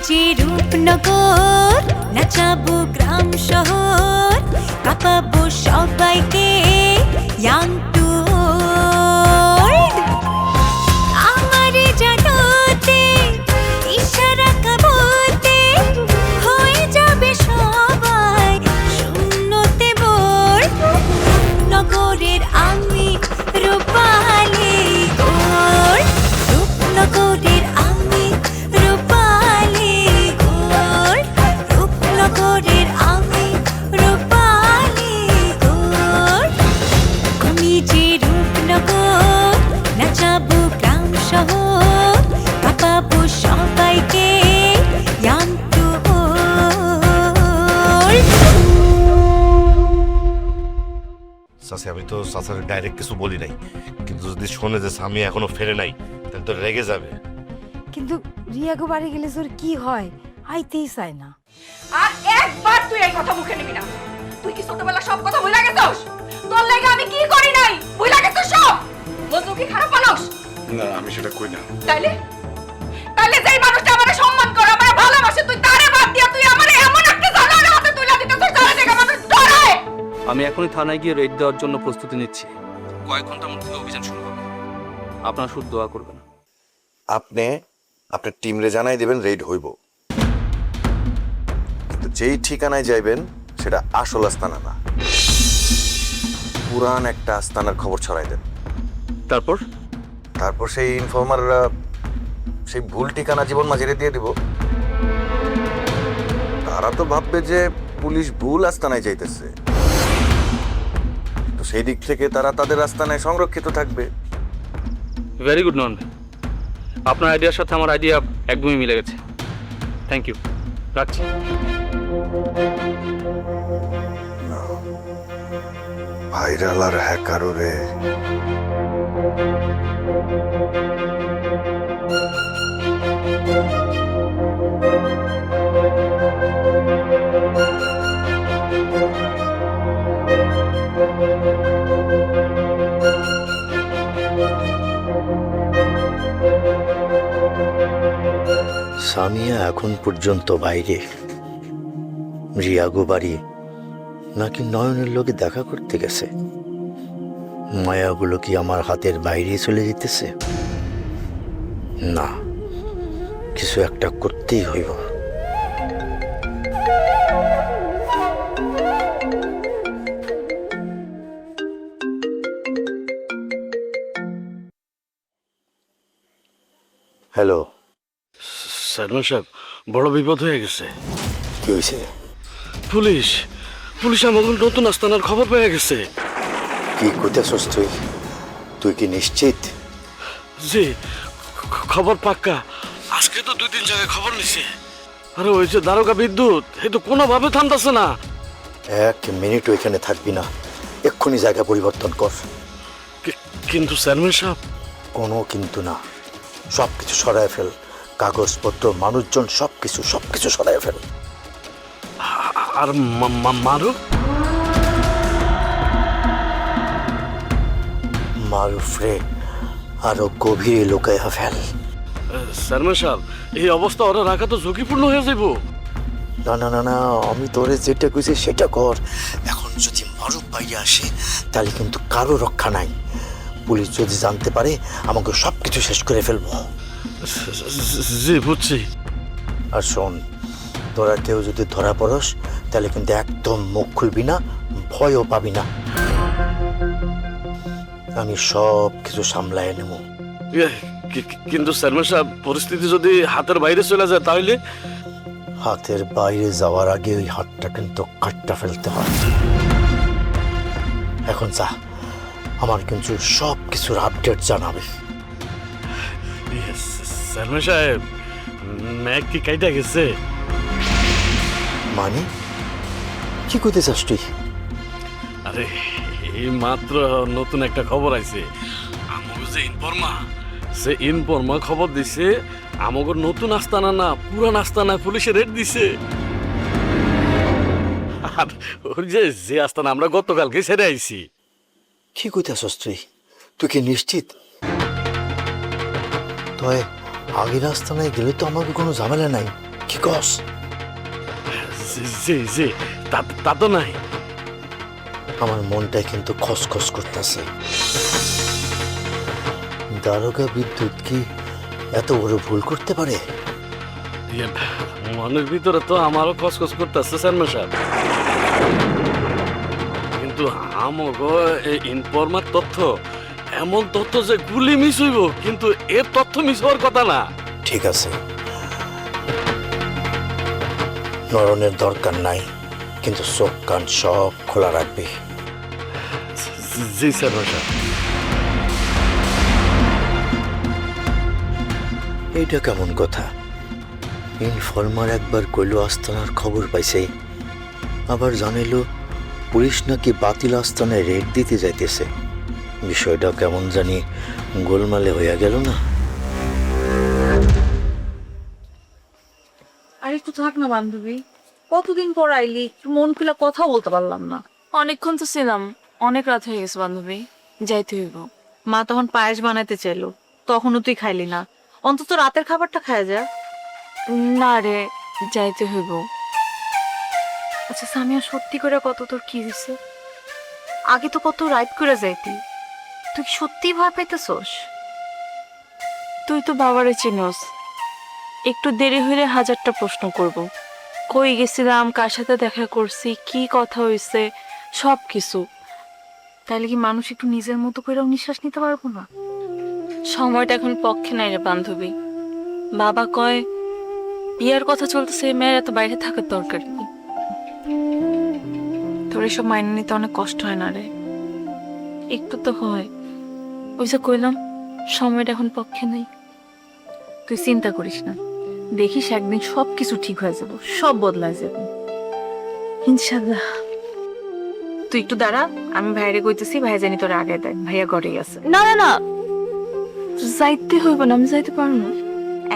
যে রূপনগর, নাচাবো গ্রাম শহর, কাঁপাবো সবাইকে ইয়াং টু ওল্ড। আমারে জানাতে ইশারা কাবতে হয়ে যাবে সবাই শূন্যতে বোর। নগরের আমি রূপালী গোর, রূপনগরের আমি রূপালী গোর, রূপনগরের আমি রূপালী গোর। আমি যে রূপনগর, নাচাবো গ্রাম শহর, কাঁপাবো সবাইকে ইয়াং টু ওল্ড। চাচি আমি তো চাচার ডাইরেক্ট কিছু বলি নাই, কিন্তু যদি শোনে যে স্বামী এখনো ফেরে নাই তাহলে তো রেগে যাবে। কিন্তু রিয়াগো বাড়ি গেলে তোর কি হয়, আইতেই চায় না। আর একবার তুই এই কথা মুখে নিবি না। তুই কি ছোটবেলা সব কথা ভুলে গেছস? তোর লাগি আমি কি করি নাই ভুলে গেছস সব? বলতো কি খারাপ মানুষ? না আমি সেটা কই না। তাইলে তাইলে যেই মানুষটা আমারে সম্মান করে, আমারে ভালোবাসে, তুই তারে বাদ দিয়া তুই আমারে এমন একটা জানার হাতে তুলে দিতেছস যারা দেখে মানুষ ডরায়। আমি এখনই থানায় গিয়ে রেড দেওয়ার জন্য প্রস্তুতি নিচ্ছি। কয়েক ঘন্টার মধ্যে অভিযান শুরু হবে। আপনারা শুধু দোয়া করবেন। আপনি আপনার টিমরে জানাই দেবেন রেড হইব, কিন্তু যেই ঠিকানায় যাইবেন সেটা আসল আস্তানা না, পুরান একটা আস্তানার খবর ছড়াই দেন। তারপর তারপর সেই ইনফর্মাররা সেই ভুল ঠিকানা জীবন মাঝিরে দিয়ে দিব। তারা তো ভাববে যে পুলিশ ভুল আস্তানায় যাইতেছে, তো সেই দিক থেকে তারা তাদের আস্তানায় সংরক্ষিত থাকবে। ভেরি গুড নন। আপনার আইডিয়ার সাথে আমার আইডিয়া একদমই মিলে গেছে। থ্যাংক ইউ, রাখছি। ভাইরাল আর হ্যাকারও রে। সামিয়া এখন পর্যন্ত বাইরে, রিয়াগো বাড়ি নাকি নয়নের লোকে দেখা করতে গেছে। মায়াগুলো কি আমার হাতের বাইরে চলে যেতেছে? না, কিছু একটা করতেই হইব। হ্যালো, সালমান সাহেব, বড় বিপদ হয়ে গেছে। কি হয়েছে? পুলিশ পুলিশ আমাকে নতুন আস্তানার খবর পেয়ে গেছে। কি করতেছস তুই? তুই কি নিশ্চিত? জি, খবর পাক্কা। আজকে তো 2-3 জায়গায় খবর নিছে। আরে ওই যে দারোগা বিদ্যুৎ, এই তো কোনোভাবে থামতেছে না। 1 মিনিট ওইখানে থাকবি না, এক্ষুনি জায়গা পরিবর্তন কর। কিন্তু সালমান সাহেব। কোনো কিন্তু না, সব কিছু সরায় ফেল। কাগজপত্র, মানুষজন, সবকিছু সরায় ফেল। আর মারুফ? মারুফ রে আরো গভীরে লুকাইয়া ফেল। সালমান সাহেব, এই অবস্থা ওরা রাখা তো ঝুঁকিপূর্ণ হয়ে যাইব। না না না না, আমি তোরে যেটা কইছি সেটা কর। এখন যদি মারুফ বাইরে আসে তাহলে কিন্তু কারো রক্ষা নাই। পুলিশ যদি জানতে পারে আমাকে সবকিছু শেষ করে ফেলবো। জি বুঝছি। আর শোন, তোরা কেউ যদি ধরা পড়স তাহলে কিন্তু একদম মুখ খুলবি না, ভয়ও পাবি না। আমি সব কিছু সামলায় নেব। কিন্তু সালমান সাহেব, পরিস্থিতি যদি হাতের বাইরে চলে যায় তাহলে? হাতের বাইরে যাওয়ার আগে ওই হাতটা কিন্তু কাটটা ফেলতে হয়। এখন যা, আমার কিন্তু সব কিছুর আপডেট জানাবে। সালমান সাহেব, ম্যাগ কি কাইটা গেছে? মানে কি করতে চাস তুই? আরে এই মাত্র নতুন একটা খবর আইছে। আমাকে যে ইনফর্মা খবর দিছে আমাকে নতুন আস্তানা না, পুরান আস্তানায় পুলিশে রেড দিছে। আর ওই যে আস্তানা আমরা গতকালকে ছেড়ে আইছি। কি কইতাছস তুই? তুই কি নিশ্চিত? তয় আগের আস্তানায় গেলে তো আমাকে কোনো ঝামেলা নাই, কি কস? জি জি, তা তো নাই। আমার মনটাই কিন্তু খসখস করতেছে। দারোগা বিদ্যুৎ কি এত বড় ভুল করতে পারে? ইয়ে, মনের ভিতরে তো আমারও খসখস করতেছে চেয়ারম্যান সাহেব, কিন্তু আমাকে এই ইনফরমার তথ্য এমন তথ্য যে গুলি মিস হইব, কিন্তু এর তথ্য মিস হওয়ার কথা না। ঠিক আছে, নরনের দরকার নাই, কিন্তু চোখ কান সব খোলা রাখবি। জি চেয়ারম্যান সাহেব। এইটা কেমন কথা? ইনফরমার একবার কইলো আস্তানার খবর পাইছে, আবার জানাইলো পুলিশ নাকি বাতিল আস্তানায় রেড দিতে যাইতেছে। বিষয়টা কেমন জানি গোলমালে হইয়া গেল না? আর একটু থাক না বান্ধবী, কতদিন পর আইলি, একটু মন খুলে কথা বলতে পারলাম না। অনেকক্ষণ তো ছিলাম, অনেক রাত হয়ে গেছে বান্ধবী, যাইতে হইব। মা তখন পায়েস বানাইতে চাইলো, তখনও তুই খাইলি না। অন্তত রাতের খাবারটা খায় যা। না রে, যাইতে হইব। আচ্ছা সামিয়া, সত্যি করে কত তোর কি হয়েছে? আগে তো কত রাইড করে যাইতি, তুই সত্যি ভয় পাইতেছস? তুই তো বাবারে চিনস, একটু দেরি হইলে হাজারটা প্রশ্ন করব। কই গেছিলাম, কার সাথে দেখা করছি, কি কথা হইছে, সব কিছু। তাইলে কি মানুষ একটু নিজের মতো করেও নিঃশ্বাস নিতে পারবো না? সময়টা এখন পক্ষে নাই রে বান্ধবী। বাবা কয় বিয়ার কথা চলতেছে, মেয়ের এত বাইরে থাকার দরকার নেই। তোর এসব মাইনে নিতে অনেক কষ্ট হয় না রে? একটু তো হয়, ওই যে কইলাম সময়টা এখন পক্ষে নেই। তুই চিন্তা করিস না, দেখিস একদিন সব কিছু ঠিক হয়ে যাবো, সব বদলায় যাবে ইনশাআল্লাহ। তুই একটু দাঁড়া, আমি ভাইরে কইতেছি, ভাই জানি তোর আগে দেয়, ভাইয়া ঘরেই আছে। না না না, যাইতে হইব না, আমি যাইতে পারবো না।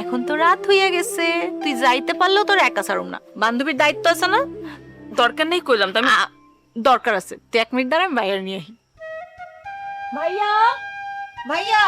এখন তো রাত হইয়া গেছে, তুই যাইতে পারলেও তোর একা ছাড়ুম না, বান্ধবীর দায়িত্ব আছে না? দরকার নেই কইলাম তো আমি। দরকার আছে, তুই 1 মিনিট দাঁড়া, আমি ভাইয়ার নিয়ে আহি। ভাইয়া, ভাইয়া।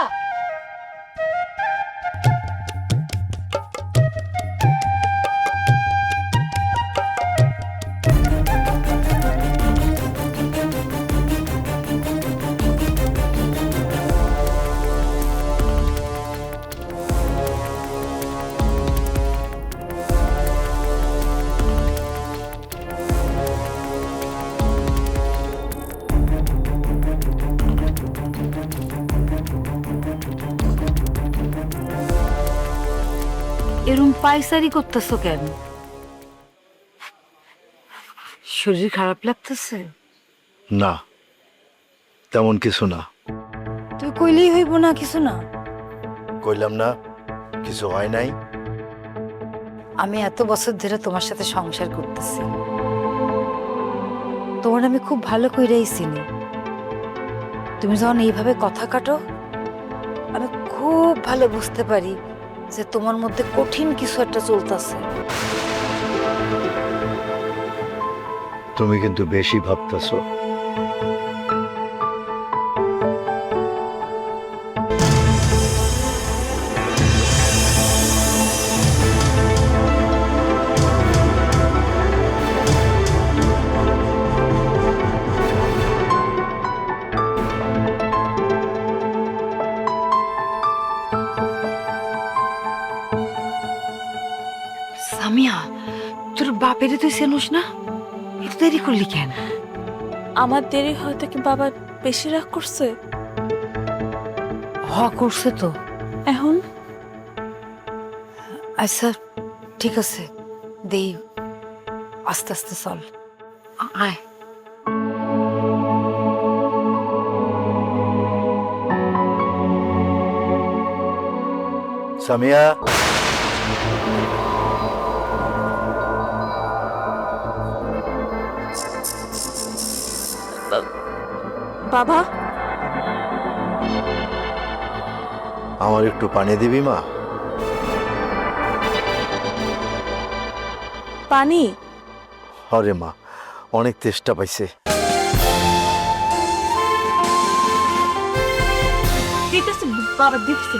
এরম পাইসারি করতেছো কেন? শরীর খারাপ লাগতেছে? না, তেমন কিছু না। তুই কইলেই হইব না কিছু না? কইলাম না কিছু হয় নাই। আমি এত বছর ধরে তোমার সাথে সংসার করতেছি, তোমার আমি খুব ভালো কইরাই চিনি। তুমি যখন এইভাবে কথা কাটো, আমি খুব ভালো বুঝতে পারি যে তোমার মধ্যে কঠিন কিছু একটা চলতেছে। তুমি কিন্তু বেশি ভাবতেছো। সামিয়া, তোর বাপেরে তুই চেনোস না? এত দেরি করলি কেন? আমার দেরি হয়তো কি বাবা বেশি রাগ করছে? করছে তো। এখন আচ্ছা ঠিক আছে, দেই, আস্তে আস্তে চল। আয়। সামিয়া, বাবা, আমার একটু পানি দিবি মা? পানি? হরে মা, অনেক তেষ্টা পাইছে। দিতেছি বাবা, দিতেছি।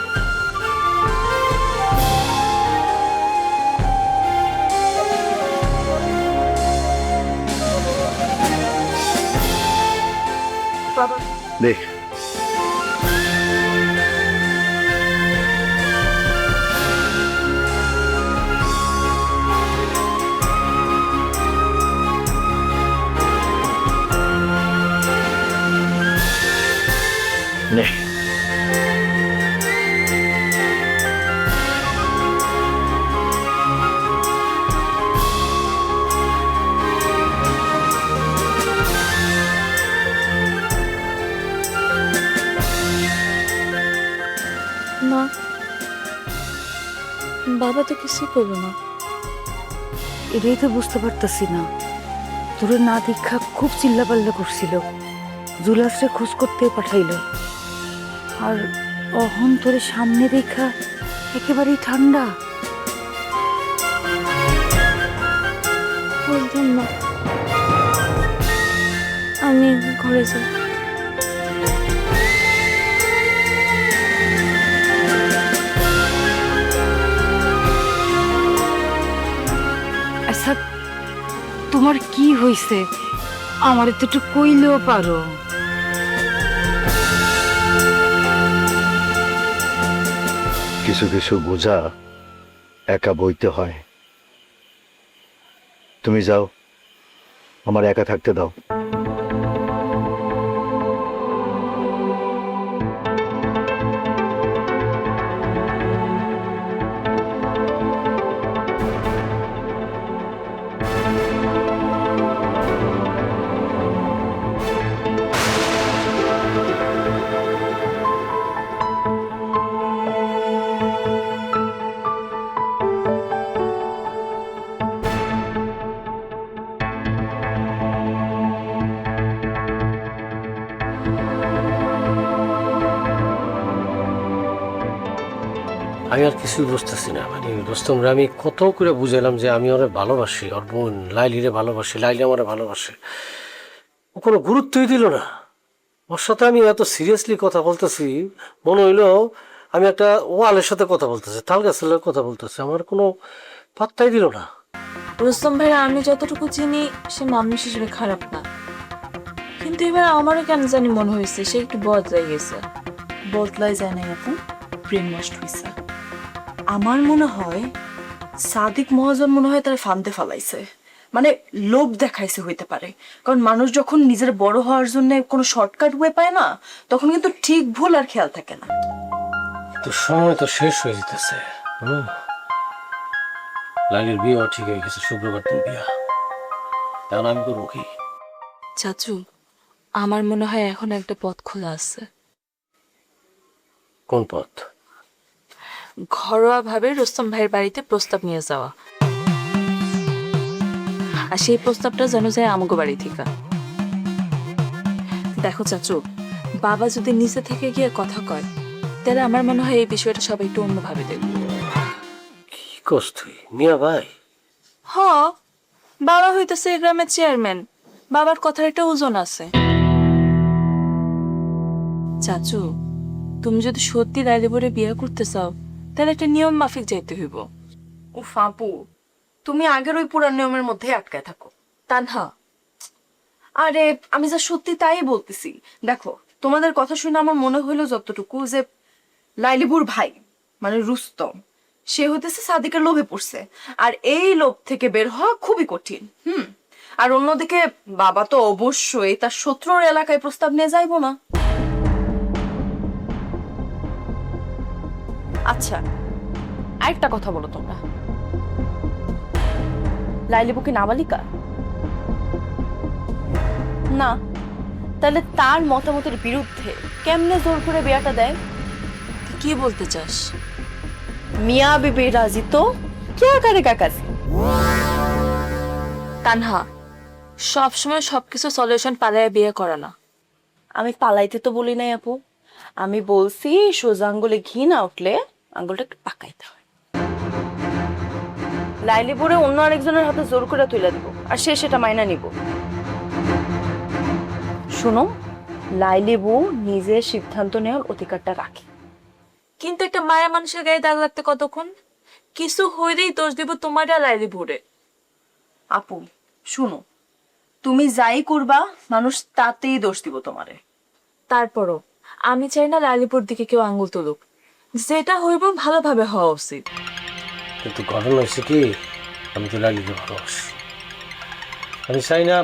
দেখ নে না, বাবা তো কিছুই করবে না। এটাই তো বুঝতে পারতাছি না, তোরে না দীক্ষা খুব চিল্লাপাল্লা করছিল, জুলাসরে খোঁজ করতে পাঠাইলো, আর অহন তোরে সামনে দেখা একেবারেই ঠান্ডা। বলতাম না, আমি ঘরে যাই। আচ্ছা তোমার কি হয়েছে, আমার তো একটু কইলেও পারো। কিছু কিছু বোঝা একা বইতে হয়। তুমি যাও, আমার একা থাকতে দাও। আমি আর কিছুই বুঝতেছি না। মানে রোস্তমরে আমি কত করে বুঝাইলাম যে আমি ওরে ভালোবাসি, ওর বোন লাইলিরে ভালোবাসি, লাইলি আমারে ভালোবাসে, ও কোনো গুরুত্বই দিল না। ওর সাথে আমি এত সিরিয়াসলি কথা বলতেছি, মনে হইলো আমি একটা ওয়ালের সাথে কথা বলতেছি, তাল গাছের কথা বলতেছি, আমার কোনো পাত্তাই দিল না। রুস্তম ভাইয়া আমি যতটুকু চিনি সে মানুষ হিসেবে খারাপ না, কিন্তু এবার আমারও কেন জানি মনে হয়েছে সে একটু বদলাই গেছে। বদলাই যায় না এখন, প্রেম নষ্ট হয়েছে। আমার মনে হয় সাদিক মহাজন মনে হয় তার ফান্দে ফালাইছে, মানে লোভ দেখাইছে হইতে পারে। কারণ মানুষ যখন নিজের বড় হওয়ার জন্য কোনো শর্টকাট ওয়ে পায় না, তখন কিন্তু ঠিক ভুল আর খেয়াল থাকে না। তো সময় তো শেষ হয়ে যেতেছে। লাইলির বিয়ে ঠিক হয়ে গেছে, শুক্রবার দিন বিয়া। এখন আমি করবো কি? চাচু, আমার মনে হয় এখন একটা পথ খোলা আছে। কোন পথ? ঘরোয়া ভাবে রুস্তম ভাইয়ের বাড়িতে প্রস্তাব নিয়ে যাওয়া, আর সেই প্রস্তাবটা যেন যায় আমাগো বাড়ি থেকে। দেখো চাচু, বাবা যদি নিচে থেকে গিয়ে কথা কয়, তাহলে আমার মনে হয় এই বিষয়টা সবাই একটু অন্যভাবে দেখবে। কি করছ তুই মিয়া ভাই? হ, বাবা হইতেছে এই গ্রামের চেয়ারম্যান, বাবার কথার একটা ওজন আছে। চাচু, তুমি যদি সত্যি লাইলিবরে বিয়ে করতে চাও, তাহলে একটা নিয়ম মাফিক যাইতে হইব। ও ফাপু, তুমি আগের ওই পুরান নিয়মের মধ্যে আটকায় থাকো। তানহা, আরে আমি যা সত্যি তাই বলতেছি। দেখো, তোমাদের কথা শুনে আমার মনে হইলো যতটুকু যে লাইলিবুর ভাই মানে রুস্তম, সে হইতেছে সাদিকের লোভে পড়ছে, আর এই লোভ থেকে বের হওয়া খুবই কঠিন। আর অন্যদিকে বাবা তো অবশ্যই তার শত্রুর এলাকায় প্রস্তাব নিয়ে যাইবো না। আচ্ছা, আরেকটা কথা বলো তোমরা, লাইলিবু কি নাবালিকা? না, তাহলে তার মতামতের বিরুদ্ধে কেমনে জোর করে বিয়াটা দেয়? তুই কি বলতে চাস? মিয়া বিবি রাজি তো কে করে কাকাজি। তানহা, সবসময় সবকিছু সলিউশন পালাইয়া বিয়ে করা না। আমি পালাইতে তো বলি নাই আপু, আমি বলছি সোজা আঙ্গুলে ঘি না উঠলে আঙ্গুলটা একটু পাকাইতে হয়। লাইলিপুরে অন্য আরেকজনের হাতে জোর করে তুলে দিব, আর সে সেটা মাইনা নিব। শোনো, লাইলিবু নিজের সিদ্ধান্ত নেওয়ার অধিকারটা রাখে। কিন্তু একটা মায়া মানুষের গায়ে দাগ লাগতে কতক্ষণ? কিছু হইলেই দোষ দিব তোমার আর লাইলিবুরে। আপু শুনো, তুমি যাই করবা মানুষ তাতেই দোষ দিব তোমারে। তারপরও আমি চাই না লালিপুর দিকে কেউ আঙ্গুল তুলুক। যেটা হইব ভালোভাবে হওয়া উচিত। কিন্তু ঘটনা হয়েছে কি, আমি তো লাইলিকে ভালোবাসি। আমি চাই না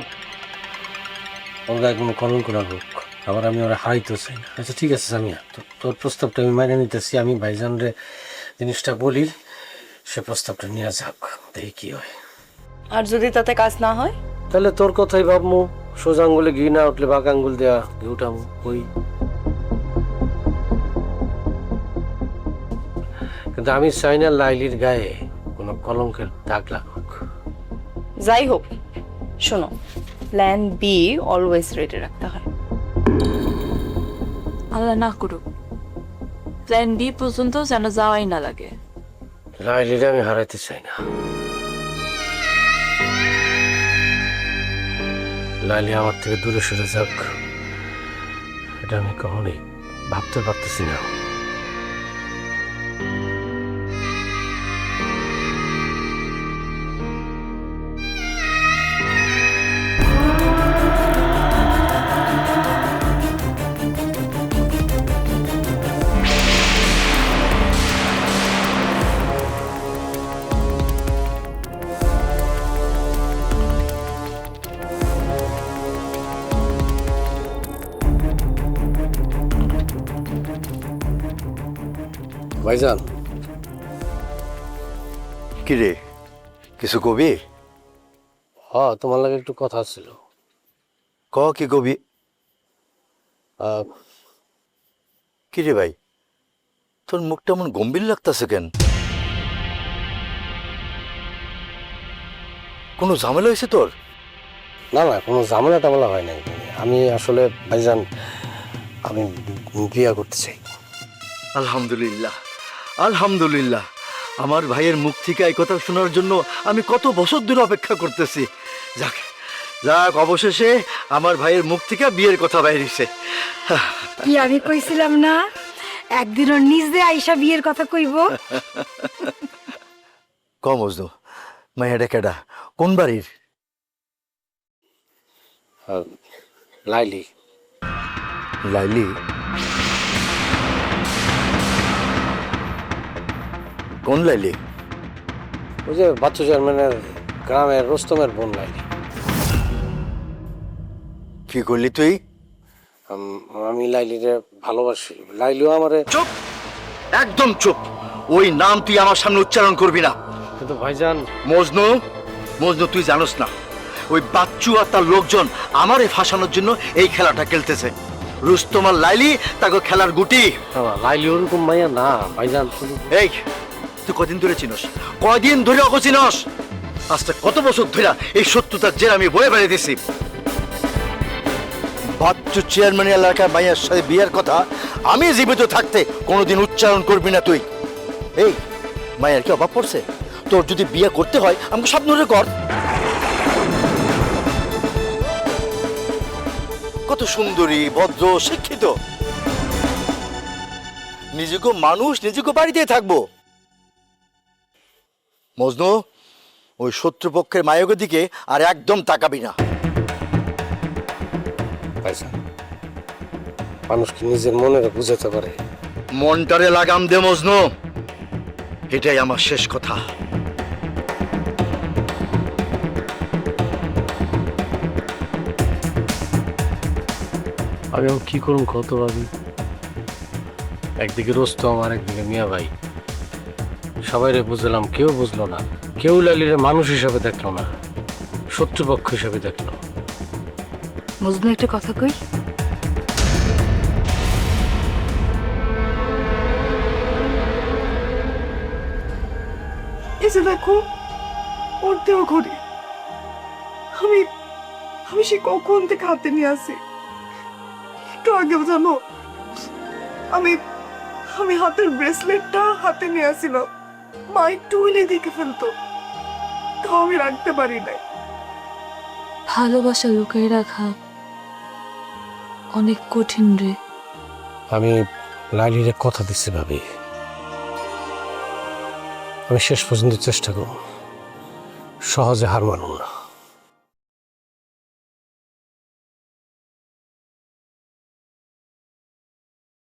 ওর গায়ে কোনো কলঙ্ক লাগুক, আবার আমি ওরা হারাইতেও চাই না। আচ্ছা ঠিক আছে সামিয়া, তোর প্রস্তাবটা আমি মাইনে নিতেছি। আমি ভাইজানরে জিনিসটা বলি, সে প্রস্তাবটা নিয়ে যাক, দেখি কি হয়। আর যদি তাতে কাজ না হয়? তাহলে তোর কথাই ভাবমু, সোজা আঙ্গুলে ঘি না উঠলে বাঁকা আঙ্গুল দেয়া ঘি উঠামু। ওই কিন্তু আমি চাই না লাইলির গায়ে কোনো কলঙ্কের দাগ লাগুক। যাই হোক, শোনো, প্ল্যান বি অলওয়েজ রেডি রাখতে হয়। আল্লাহ না করুক প্ল্যান বি পর্যন্ত যেন যাওয়াই না লাগে। লাইলিরে আমি হারাইতে চাই না। লাইলি আমার থেকে দূরে সরে যাক, এটা আমি কখনোই ভাবতে পারতেছি না। ভাইজান, কিরে, কিছু কবি? তোমার লাগে একটু কথা ছিল। কি কবি? কিরে ভাই, তোর মুখটা এমন গম্ভীর লাগতেছে কেন? কোনো ঝামেলা হয়েছে তোর? না না, কোনো ঝামেলা টামেলা হয় নাই। আমি আসলে ভাইজান, আমি বিয়ে করতে চাই। আলহামদুলিল্লাহ, আলহামদুলিল্লাহ। আমার ভাইয়ের মুখ থেকে এই কথা শোনার জন্য আমি কত বছর ধরে অপেক্ষা করতেছি। যাক যাক, অবশেষে আমার ভাইয়ের মুখ থেকে বিয়ের কথা বাইরেছে। কি আমি কইছিলাম না একদিন ওর নিজে আইসা বিয়ের কথা কইব? মজনু, মাইয়াটা কেডা, কোন বাড়ির? লাইলি। লাইলি? কোন লাইলি? ওই যে বাচ্চু চেয়ারম্যানের গ্রামের রোস্তমের বোন লাইলি। কি করলি তুই? আমি লাইলিরে ভালোবাসি, লাইলিও আমারে। চুপ, একদম চুপ। ওই নাম তুই আমার সামনে উচ্চারণ করবি না। কিন্তু ভাইজান। মজনু, মজনু তুই জানোস না ওই বাচ্চু আর তার লোকজন আমারে ফাঁসানোর জন্য এই খেলাটা খেলতেছে। রুস্তম আর লাইলি তাকে খেলার গুটি। লাইলি ওরকম মাইয়া না ভাইজান। এই তুই কদিন ধরে চিনস? কয়দিন ধরে ওকে চিনস? আজকে কত বছর ধরে এই শত্রুতার জের আমি বয়ে বেড়াইতেছি। বাচ্চু চেয়ারম্যান এলাকার মাইয়ার সাথে বিয়ের কথা আমি জীবিত থাকতে কোনোদিন উচ্চারণ করবি না তুই। এই মায়ের কি অভাব পড়ছে? তোর যদি বিয়ে করতে হয় আমাকে স্বপ্ন কর। কত সুন্দরী, ভদ্র, শিক্ষিত, নিজেকে মানুষ, নিজেকে বাড়িতে থাকবো। মজনু, ওই শত্রুপক্ষের মায়ের দিকে আর একদম তাকাবি না। মানুষ কি নিজের মনের বুঝাতে পারে? মনটারে লাগাম দে মজনু, এটাই আমার শেষ কথা। আমি কি করুন কত ভাবি। একদিকে রোস্তম আর একদিকে মিয়া ভাই, সবাইরে বুঝলাম, কেউ বুঝলো না। কেউ লাইলিরে মানুষ হিসাবে দেখলো না, শত্রুপক্ষ হিসাবে দেখলো। মজনু, একটা কথা কই। এসে দেখো, ওর দেহ ঘড়ি আমি আমি সে কখন থেকে হাতে নিয়ে আসি। একটু আগেও জানো, আমি আমি হাতের ব্রেসলেটটা হাতে নিয়ে আসছিলাম। মা একটু হইলে দেখে ফেলতো, তাও আমি রাখতে পারি নাই। ভালোবাসা লুকিয়ে রাখা অনেক কঠিন রে। আমি লাইলিরে কথা দিচ্ছি ভাবি, আমি শেষ পর্যন্ত চেষ্টা করব, সহজে হার মানব না।